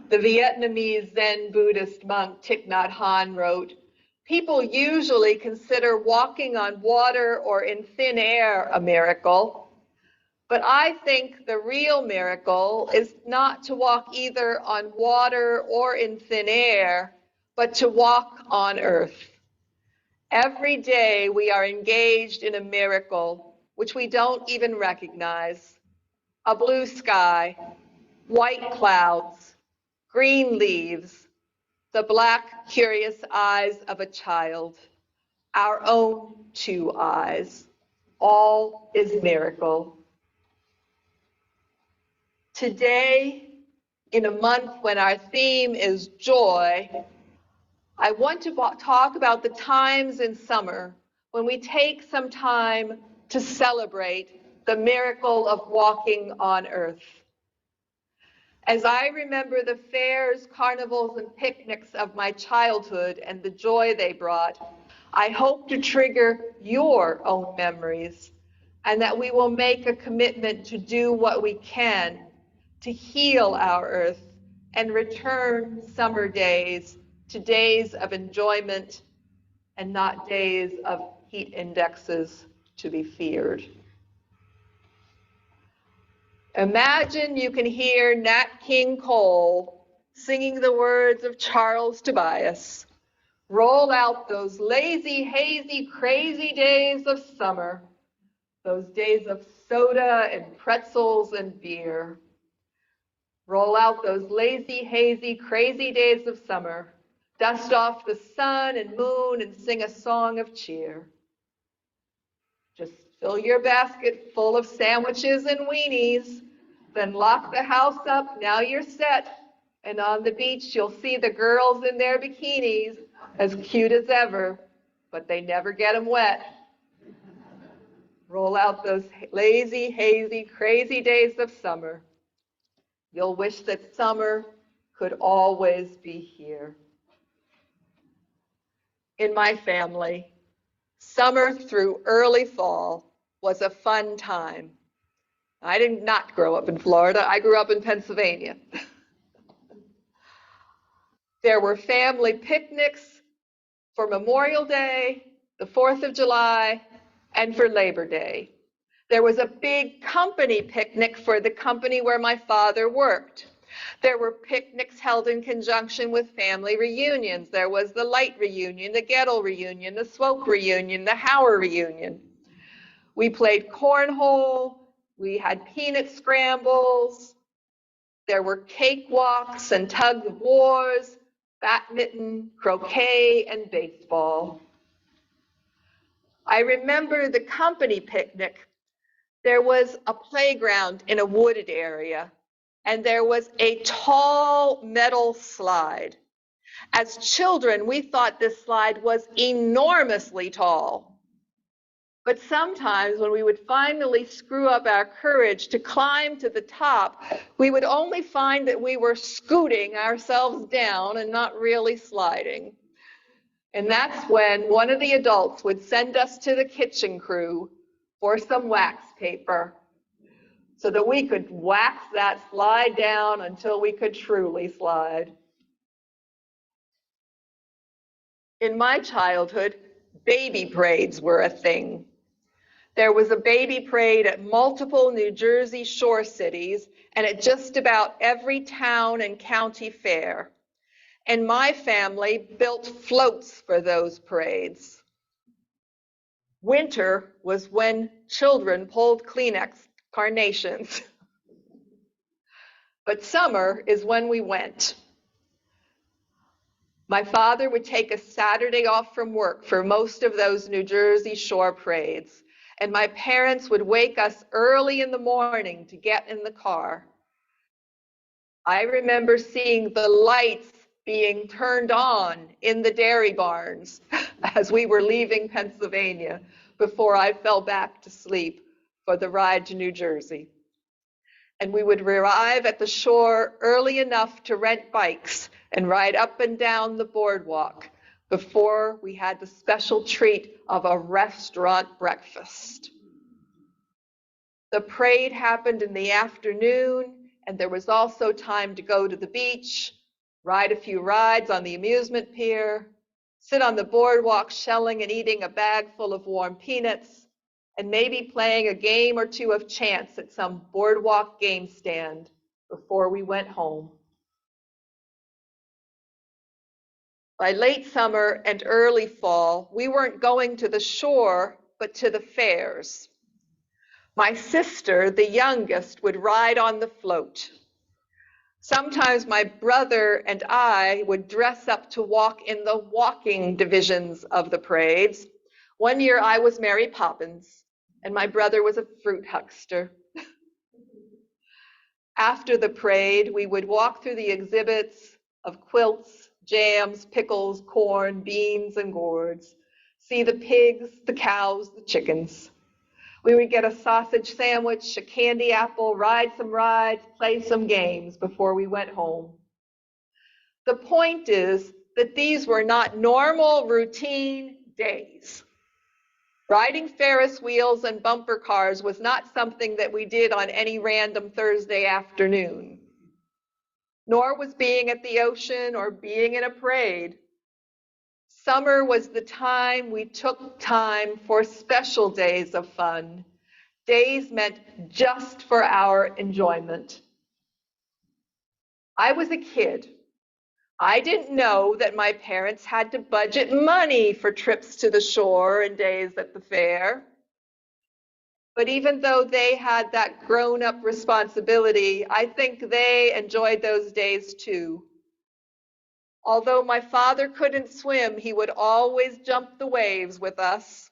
The Vietnamese Zen Buddhist monk Thich Nhat Hanh wrote, "People usually consider walking on water or in thin air a miracle, but I think the real miracle is not to walk either on water or in thin air, but to walk on earth. Every day we are engaged in a miracle which we don't even recognize. A blue sky, white clouds, green leaves, the black, curious eyes of a child, our own two eyes. All is miracle." Today, in a month when our theme is joy, I want to talk about the times in summer when we take some time to celebrate the miracle of walking on earth. As I remember the fairs, carnivals, and picnics of my childhood and the joy they brought, I hope to trigger your own memories and that we will make a commitment to do what we can to heal our earth and return summer days to days of enjoyment and not days of heat indexes to be feared. Imagine you can hear Nat King Cole singing the words of Charles Tobias. "Roll out those lazy, hazy, crazy days of summer, those days of soda and pretzels and beer. Roll out those lazy, hazy, crazy days of summer, dust off the sun and moon and sing a song of cheer. Just fill your basket full of sandwiches and weenies, then lock the house up, now you're set, and on the beach you'll see the girls in their bikinis, as cute as ever, but they never get them wet. Roll out those lazy, hazy, crazy days of summer. You'll wish that summer could always be here." In my family, summer through early fall was a fun time. I did not grow up in Florida. I grew up in Pennsylvania. There were family picnics for Memorial Day, the 4th of July, and for Labor Day. There was a big company picnic for the company where my father worked. There were picnics held in conjunction with family reunions. There was the Light reunion, the Gettle reunion, the Swope reunion, the Hauer reunion. We played cornhole. We had peanut scrambles. There were cakewalks and tug of wars, badminton, croquet, and baseball. I remember the company picnic. There was a playground in a wooded area, and there was a tall metal slide. As children, we thought this slide was enormously tall. But sometimes when we would finally screw up our courage to climb to the top, we would only find that we were scooting ourselves down and not really sliding. And that's when one of the adults would send us to the kitchen crew for some wax paper so that we could wax that slide down until we could truly slide. In my childhood, baby parades were a thing. There was a baby parade at multiple New Jersey shore cities and at just about every town and county fair. And my family built floats for those parades. Winter was when children pulled Kleenex carnations. But summer is when we went. My father would take a Saturday off from work for most of those New Jersey shore parades, and my parents would wake us early in the morning to get in the car. I remember seeing the lights being turned on in the dairy barns as we were leaving Pennsylvania before I fell back to sleep for the ride to New Jersey. And we would arrive at the shore early enough to rent bikes and ride up and down the boardwalk before we had the special treat of a restaurant breakfast. The parade happened in the afternoon, and there was also time to go to the beach, ride a few rides on the amusement pier, sit on the boardwalk shelling and eating a bag full of warm peanuts, and maybe playing a game or two of chance at some boardwalk game stand before we went home. By late summer and early fall, we weren't going to the shore, but to the fairs. My sister, the youngest, would ride on the float. Sometimes my brother and I would dress up to walk in the walking divisions of the parades. One year I was Mary Poppins, and my brother was a fruit huckster. After the parade, we would walk through the exhibits of quilts, jams, pickles, corn, beans, and gourds, see the pigs, the cows, the chickens. We would get a sausage sandwich, a candy apple, ride some rides, play some games before we went home. The point is that these were not normal, routine days. Riding Ferris wheels and bumper cars was not something that we did on any random Thursday afternoon. Nor was being at the ocean or being in a parade. Summer was the time we took time for special days of fun. Days meant just for our enjoyment. I was a kid. I didn't know that my parents had to budget money for trips to the shore and days at the fair. But even though they had that grown-up responsibility, I think they enjoyed those days too. Although my father couldn't swim, he would always jump the waves with us.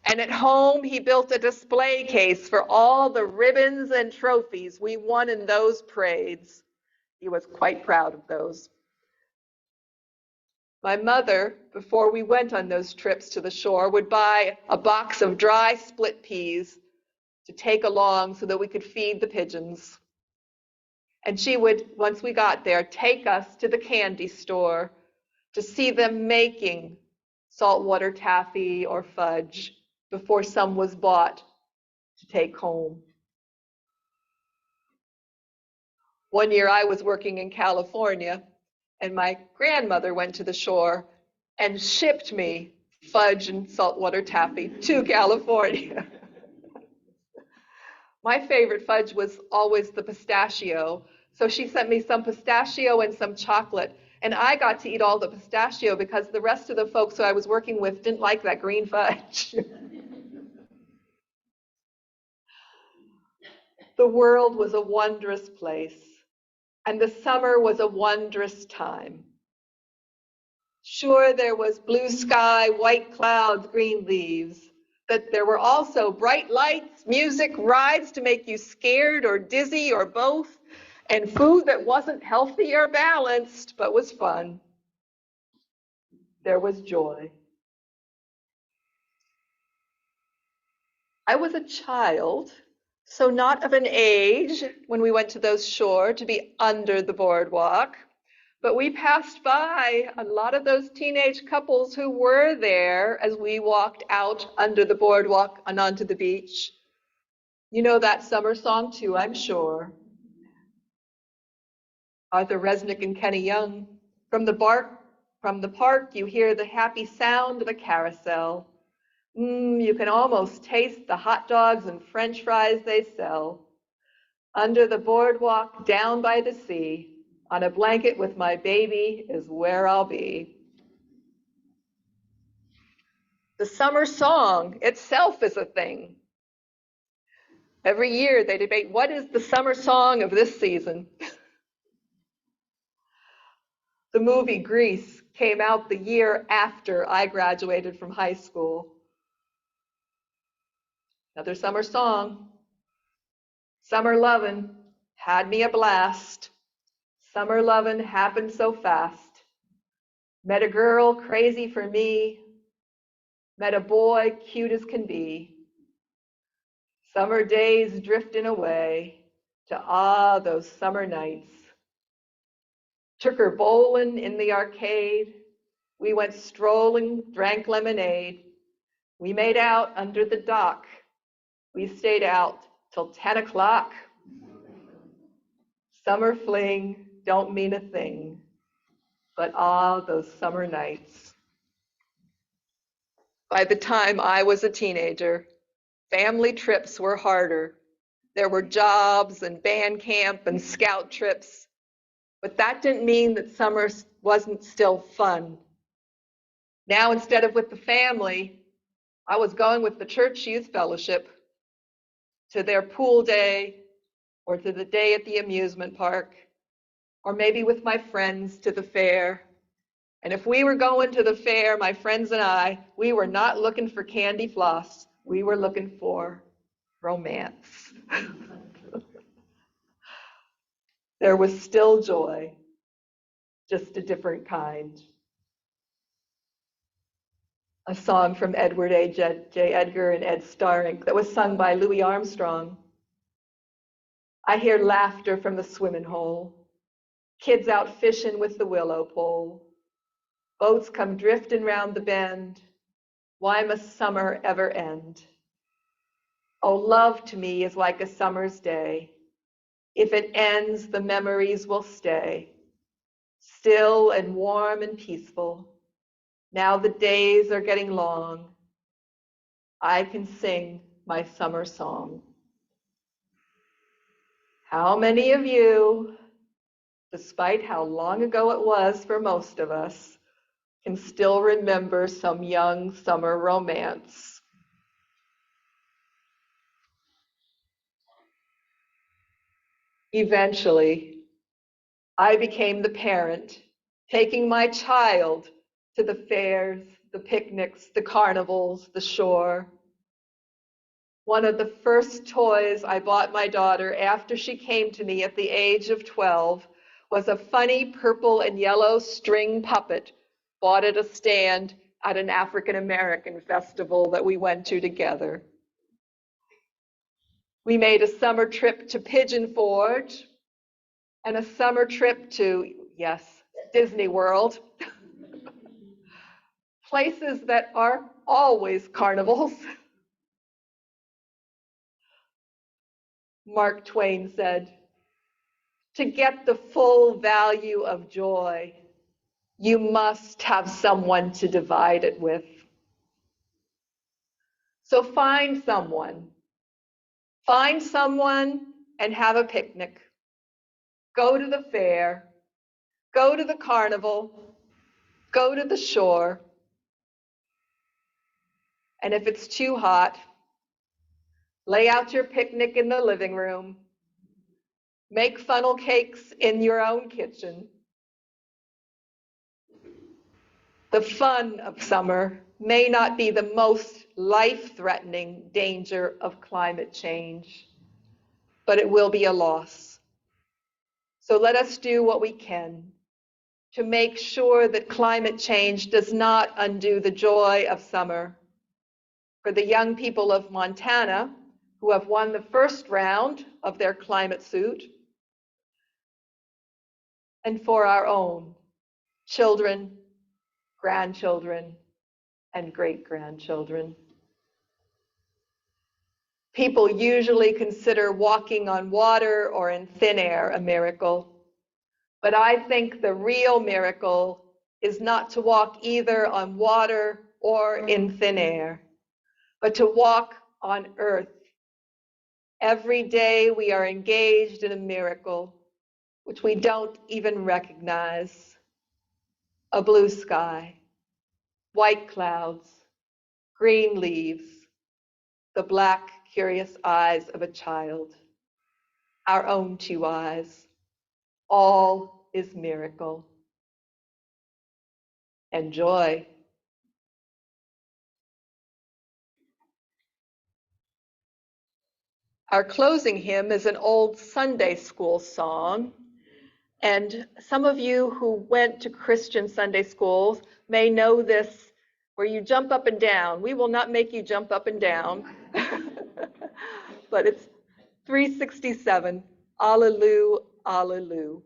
And at home, he built a display case for all the ribbons and trophies we won in those parades. He was quite proud of those. My mother, before we went on those trips to the shore, would buy a box of dry split peas to take along so that we could feed the pigeons. And she would, once we got there, take us to the candy store to see them making saltwater taffy or fudge before some was bought to take home. One year I was working in California, and my grandmother went to the shore and shipped me fudge and saltwater taffy to California. My favorite fudge was always the pistachio, so she sent me some pistachio and some chocolate, and I got to eat all the pistachio because the rest of the folks who I was working with didn't like that green fudge. The world was a wondrous place, and the summer was a wondrous time. Sure, there was blue sky, white clouds, green leaves, but there were also bright lights, music, rides to make you scared or dizzy or both, and food that wasn't healthy or balanced, but was fun. There was joy. I was a child, so not of an age when we went to those shore to be under the boardwalk, but we passed by a lot of those teenage couples who were there as we walked out under the boardwalk and onto the beach. You know that summer song too, I'm sure. Arthur Resnick and Kenny Young. From the park, you hear the happy sound of a carousel. You can almost taste the hot dogs and French fries they sell. Under the boardwalk, down by the sea, on a blanket with my baby is where I'll be. The summer song itself is a thing. Every year they debate what is the summer song of this season. The movie Grease came out the year after I graduated from high school. Another summer song. Summer lovin' had me a blast. Summer lovin' happened so fast. Met a girl crazy for me. Met a boy cute as can be. Summer days drifting away to those summer nights. Took her bowling in the arcade. We went strolling, drank lemonade. We made out under the dock. We stayed out till 10 o'clock. Summer fling don't mean a thing. But ah, those summer nights. By the time I was a teenager, family trips were harder. There were jobs and band camp and scout trips, but that didn't mean that summer wasn't still fun. Now, instead of with the family, I was going with the church youth fellowship to their pool day or to the day at the amusement park, or maybe with my friends to the fair. And if we were going to the fair, my friends and I, we were not looking for candy floss. We were looking for romance. There was still joy, just a different kind. A song from Edward J. Edgar and Ed Starink that was sung by Louis Armstrong. I hear laughter from the swimming hole, kids out fishing with the willow pole. Boats come drifting round the bend. Why must summer ever end? Oh, love to me is like a summer's day. If it ends, the memories will stay, still and warm and peaceful. Now the days are getting long. I can sing my summer song. How many of you, despite how long ago it was for most of us, can still remember some young summer romance? Eventually, I became the parent, taking my child to the fairs, the picnics, the carnivals, the shore. One of the first toys I bought my daughter after she came to me at the age of 12 was a funny purple and yellow string puppet bought at a stand at an African American festival that we went to together. We made a summer trip to Pigeon Forge and a summer trip to, yes, Disney World. Places that are always carnivals. Mark Twain said, to get the full value of joy, you must have someone to divide it with. So find someone and have a picnic. Go to the fair, go to the carnival, go to the shore. And if it's too hot, lay out your picnic in the living room. Make funnel cakes in your own kitchen. The fun of summer may not be the most life-threatening danger of climate change, but it will be a loss. So let us do what we can to make sure that climate change does not undo the joy of summer. For the young people of Montana, who have won the first round of their climate suit, and for our own children, grandchildren, and great-grandchildren. People usually consider walking on water or in thin air a miracle, but I think the real miracle is not to walk either on water or in thin air, but to walk on earth. Every day we are engaged in a miracle which we don't even recognize. A blue sky, white clouds, green leaves, the black, curious eyes of a child, our own two eyes. All is miracle and joy. Our closing hymn is an old Sunday school song, and some of you who went to Christian Sunday schools may know this, where you jump up and down. We will not make you jump up and down, but it's 367, Alleluia, Alleluia.